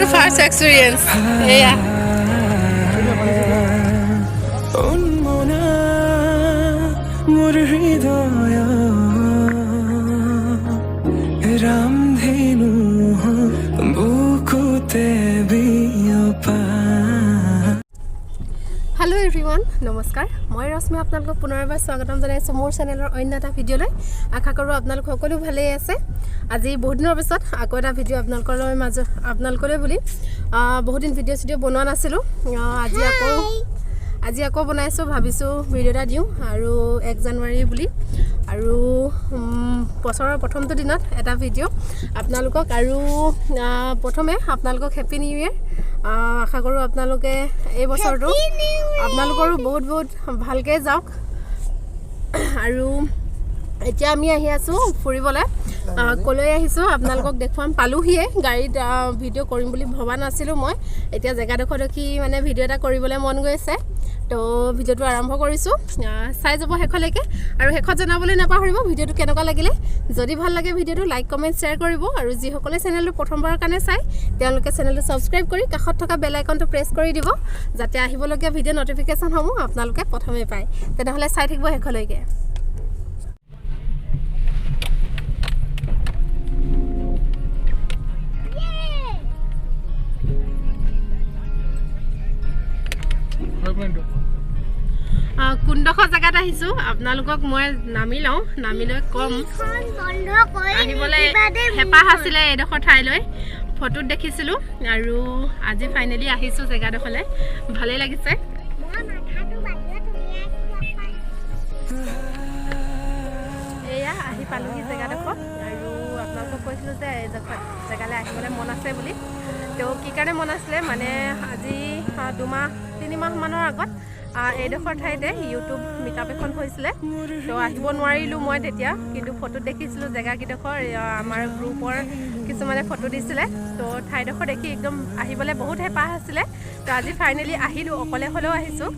এইটো first experience এয়া মোৰ হৃদয় ৰামধেনু বুকুতে বিয়পা। হেল্ল' এভৰিৱান, নমস্কাৰ। মই ৰশ্মি আপোনালোকক পুনৰ এবাৰ স্বাগতম জনাইছোঁ মোৰ চেনেলৰ অন্য এটা ভিডিঅ'লৈ। আশা কৰোঁ আপোনালোক সকলো ভালেই আছে। আজি বহুত দিনৰ পিছত আকৌ এটা ভিডিঅ' আপোনালোকলৈ বুলি বহুত দিন ভিডিঅ' বনোৱা নাছিলোঁ। আজি আকৌ বনাইছোঁ, ভাবিছোঁ ভিডিঅ' এটা দিওঁ আৰু 1 জানুৱাৰী বুলি আৰু বছৰৰ প্ৰথমটো দিনত এটা ভিডিঅ' আপোনালোকক আৰু প্ৰথমে আপোনালোকক হেপী নিউ ইয়েৰ। আশা কৰোঁ আপোনালোকে এই বছৰটো আপোনালোকৰো বহুত বহুত ভালকৈ যাওক। আৰু এতিয়া আমি আহি আছোঁ ফুৰিবলৈ। ক'লৈ আহিছোঁ আপোনালোকক দেখুৱাম। পালোহিয়ে, গাড়ীত ভিডিঅ' কৰিম বুলি ভবা নাছিলোঁ মই। এতিয়া জেগাডোখৰ দেখি মানে ভিডিঅ' এটা কৰিবলৈ মন গৈছে, তো ভিডিঅ'টো আৰম্ভ কৰিছোঁ। চাই যাব শেষলৈকে আৰু শেষত জনাবলৈ নাপাহৰিব ভিডিঅ'টো কেনেকুৱা লাগিলে। যদি ভাল লাগে ভিডিঅ'টো লাইক কমেণ্ট শ্বেয়াৰ কৰিব আৰু যিসকলে চেনেলটো প্ৰথমবাৰৰ কাৰণে চায় তেওঁলোকে চেনেলটো ছাবস্ক্ৰাইব কৰি কাষত থকা বেল আইকনটো প্ৰেছ কৰি দিব, যাতে আহিবলগীয়া ভিডিঅ' নটিফিকেশ্যনসমূহ আপোনালোকে প্ৰথমে পায়। তেনেহ'লে চাই থাকিব শেষলৈকে। কোনডোখৰ জেগাত আহিছোঁ আপোনালোকক মই নামি লওঁ, নামি লৈ ক'ম। আহিবলৈ হেঁপাহ আছিলে এইডোখৰ ঠাইলৈ, ফটোত দেখিছিলোঁ আৰু আজি ফাইনেলি আহিছোঁ জেগাডোখৰলৈ। ভালেই লাগিছে। এয়া আহি পালোহি জেগাডোখৰ আৰু আপোনালোকক কৈছিলোঁ যে এইডোখৰ জেগালৈ আহিবলৈ মন আছে বুলি। তেওঁ কি কাৰণে মন আছিলে মানে আজি 2-3 মাহমানৰ আগত এইডোখৰ ঠাইতে ইউটিউব মিটআপ এখন হৈছিলে, তো আহিব নোৱাৰিলোঁ মই তেতিয়া, কিন্তু ফটোত দেখিছিলোঁ জেগাকেইডোখৰ। আমাৰ গ্ৰুপৰ কিছুমানে ফটো দিছিলে, তো ঠাইডোখৰ দেখি একদম আহিবলৈ বহুত হেঁপাহ আছিলে। তো আজি ফাইনেলি আহিলোঁ। অকলে হ'লেও আহিছোঁ।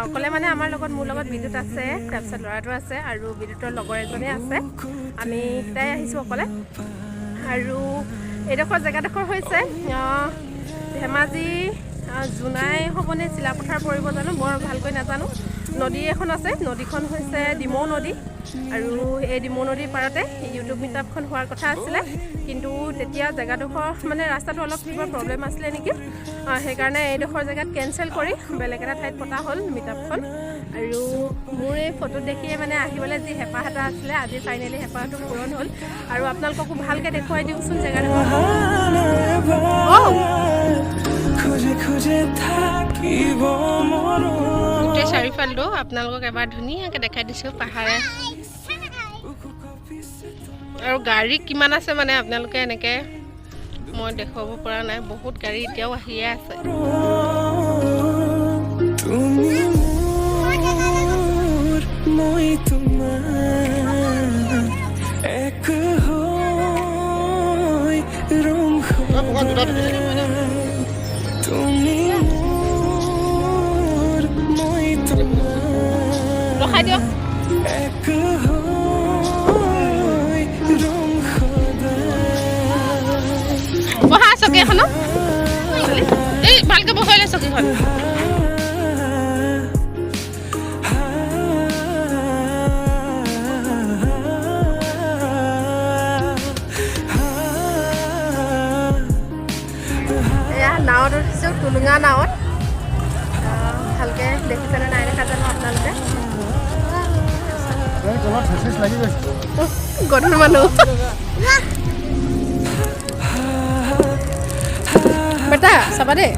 অকলে মানে আমাৰ লগত মোৰ লগত বিদ্যুৎ আছে, তাৰপিছত ল'ৰাটো আছে আৰু বিদ্যুতৰ লগৰ এজনে আছে। আমি দুটাই আহিছোঁ অকলে। আৰু এইডোখৰ জেগাডোখৰ হৈছে ধেমাজি জোনাই হ'বনে চিলাপথাৰ পৰিব জানো, বৰ ভালকৈ নাজানো। নদী এখন আছে, নদীখন হৈছে ডিমৌ নদী আৰু এই ডিমৌ নদীৰ পাৰতে ইউটিউব মিটআপখন হোৱাৰ কথা আছিলে, কিন্তু তেতিয়া জেগাডোখৰ মানে ৰাস্তাটো অলপ কিবা প্ৰব্লেম আছিলে নেকি, সেইকাৰণে এইডোখৰ জেগাত কেঞ্চেল কৰি বেলেগ এটা ঠাইত পতা হ'ল মিটআপখন। আৰু মোৰ এই ফটোত দেখিয়ে মানে আহিবলৈ যি হেঁপাহ এটা আছিলে, আজি ফাইনেলি হেঁপাহটো পূৰণ হ'ল। আৰু আপোনালোককো ভালকৈ দেখুৱাই দিওঁচোন জেগাডোখৰ। গোটেই চাৰিওফালটো আপোনালোকক এবাৰ ধুনীয়াকৈ দেখাই দিছোঁ, পাহাৰে আৰু গাড়ী কিমান আছে মানে আপোনালোকে এনেকৈ মই দেখুৱাব পৰা নাই। বহুত গাড়ী এতিয়াও আহিয়ে আছে। ৰখাই দিয়ক। বহা চকী এখনো, এই ভালকৈ বহাই লৈ চকীখন। এয়া নাৱত উঠিছোঁ, টুলুঙা নাৱত। ভালকৈ দেখিছেনে নাই দেখা জানো আপোনালোকে। গধুৰ মানুহ বেটা চাবা দেই।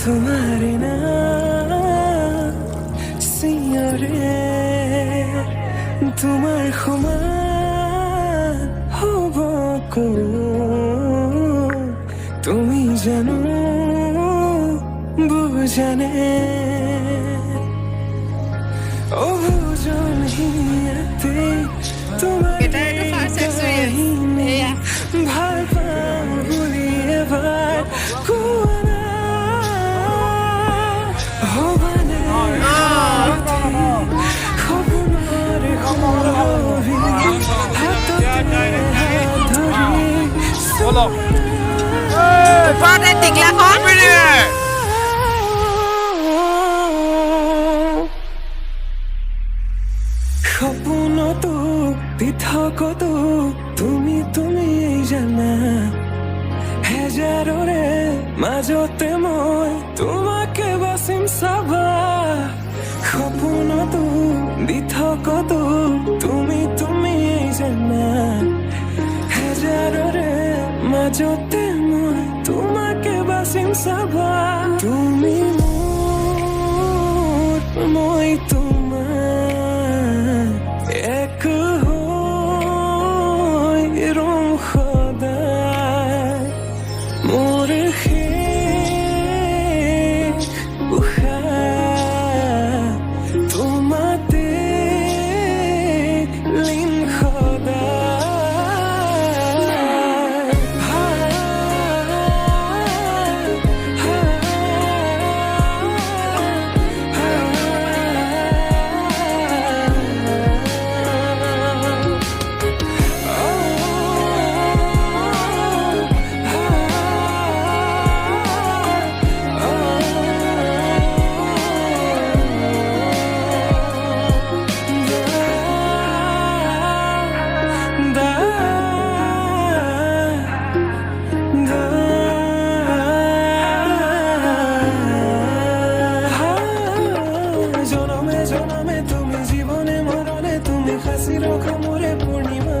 তোমারে না সিয়ারে তোমার সমান হব তুমি জানো বুঝানে অবুজন হিয়াতে তোমার ভাল পাও বলি এবার বলো ওপৰতে টিকলাখন সপোনতো পৃথকতো তুমি জানা হেজাৰৰে মাজতে মই তোমাকে বাচিম চাবা সপোনতো পৃথকতো তুমি জানা হেজাৰৰে মাজতে মই তোমাকে বাচিম চাবা তুমি মোৰ মই তোমাৰ এক হৈ ৰম সদায় মোৰ শেষ উশাহ তোমাতে লীন সদায় জনমে জনমে তুমি জীবনে মরণে তুমি হাসি রখা মোরে পূর্ণিমা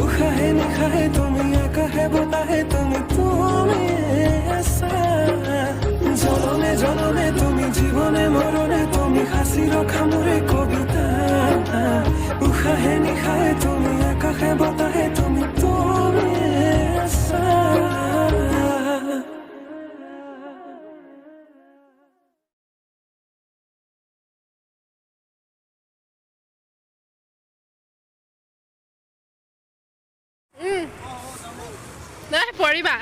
উশাহে নিশাহে তুমি আকাশে বতাহে তুমি আছা জনমে জনমে তুমি জীবনে মরণে তুমি হাসি রখা মোরে কবিতা উশাহে নিশাহে তুমি আকাশে বতাহে তুমি আছা নাই পৰিবা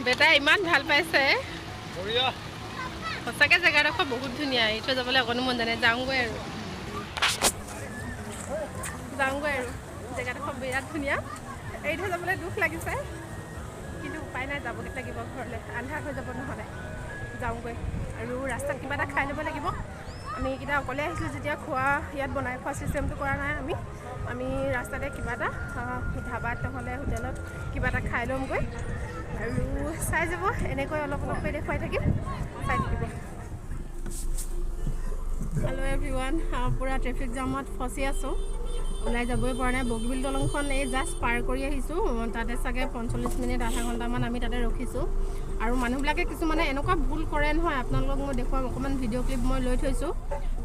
বেটাই ইমান ভাল পাইছে বঢ়িয়া সঁচাকৈ জেগাডোখৰ বহুত ধুনীয়া এৰি থৈ যাবলৈ অকণো মন জানে যাওঁগৈ আৰু জেগাডোখৰ বিৰাট ধুনীয়া এৰি থৈ যাবলৈ দুখ লাগিছে কিন্তু উপায় নাই যাবগৈ লাগিব ঘৰলৈ আন্ধাৰ হৈ যাব নহ'লে যাওঁগৈ আৰু ৰাস্তাত কিবা এটা খাই ল'ব লাগিব আমি এইকেইটা অকলে আহিছিলোঁ যেতিয়া খোৱা ইয়াত বনাই খোৱা চিষ্টেমটো কৰা নাই আমি ৰাস্তাতে কিবা এটা ধাবাত নহ'লে হোটেলত কিবা এটা খাই ল'মগৈ আৰু চাই যাব এনেকৈ অলপকৈ দেখুৱাই থাকিম চাই থাকিব হেল্ল' এভৰিৱান পূৰা ট্ৰেফিক জামত ফচি আছোঁ ওলাই যাবই পৰা নাই বগীবিল দলংখন এই জাষ্ট পাৰ কৰি আহিছোঁ তাতে চাগে 45 মিনিট আধা ঘণ্টামান আমি তাতে ৰখিছোঁ আৰু মানুহবিলাকে কিছুমানে এনেকুৱা ভুল কৰে নহয় আপোনালোকক মই দেখুৱাম অকণমান ভিডিঅ' ক্লিপ মই লৈ থৈছোঁ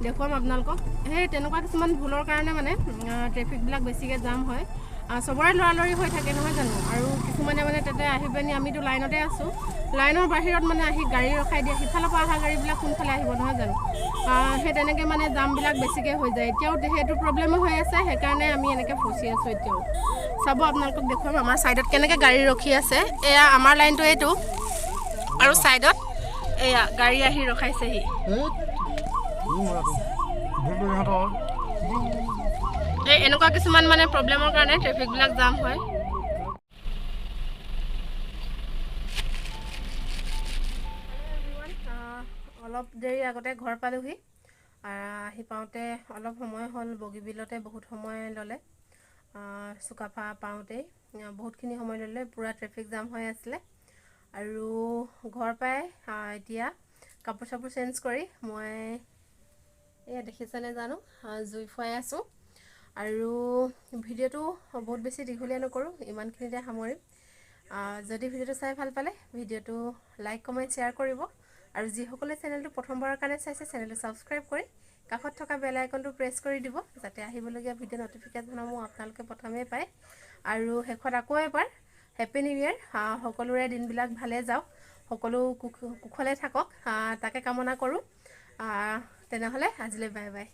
দেখুৱাম আপোনালোকক সেই তেনেকুৱা কিছুমান ভুলৰ কাৰণে মানে ট্ৰেফিকবিলাক বেছিকৈ জাম হয় চবৰে লৰালৰি হৈ থাকে নহয় জানো আৰু কিছুমানে মানে তাতে আহি পিনি আমিতো লাইনতে আছোঁ লাইনৰ বাহিৰত মানে আহি গাড়ী ৰখাই দিয়ে সিফালৰ পৰা অহা গাড়ীবিলাক কোনফালে আহিব নহয় জানো সেই তেনেকৈ মানে জামবিলাক বেছিকৈ হৈ যায় এতিয়াও সেইটো প্ৰব্লেমো হৈ আছে সেইকাৰণে আমি এনেকৈ ফচি আছোঁ এতিয়াও চাব আপোনালোকক দেখুৱাম আমাৰ ছাইডত কেনেকৈ গাড়ী ৰখি আছে এয়া আমাৰ লাইনটো এইটো আৰু ছাইডত এয়া গাড়ী আহি ৰখাইছেহি এই এনেকুৱা কিছুমান মানে প্ৰব্লেমৰ কাৰণে ট্ৰেফিকবিলাক জাম হয় অলপ দেৰি আগতে ঘৰ পালোহি আহি পাওঁতে অলপ সময় হ'ল বগীবিলতে বহুত সময় ল'লে চুকাফা পাওঁতেই বহুতখিনি সময় ল'লে পূৰা ট্ৰেফিক জাম হৈ আছিলে আৰু ঘৰ পাই এতিয়া কাপোৰ চাপোৰ চেঞ্জ কৰি মই এয়া দেখিছেনে জানো জুই ফুৱাই আছোঁ আৰু ভিডিঅ'টো বহুত বেছি দীঘলীয়া নকৰোঁ ইমানখিনিতে সামৰিম যদি ভিডিঅ'টো চাই ভাল পালে ভিডিঅ'টো লাইক কমেণ্ট শ্বেয়াৰ কৰিব আৰু যিসকলে চেনেলটো প্ৰথমবাৰৰ কাৰণে চাইছে চেনেলটো ছাবস্ক্ৰাইব কৰি কাষত থকা বেল আইকনটো প্ৰেছ কৰি দিব যাতে আহিবলগীয়া ভিডিঅ' নটিফিকেশ্যনসমূহ আপোনালোকে প্ৰথমেই পায় আৰু শেষত আকৌ এবাৰ হেপী নিউ ইয়েৰ সকলোৰে দিনবিলাক ভালে যাওক সকলো কুশলে থাকক তাকে কামনা কৰোঁ তেনেহ'লে আজিলৈ বাই বাই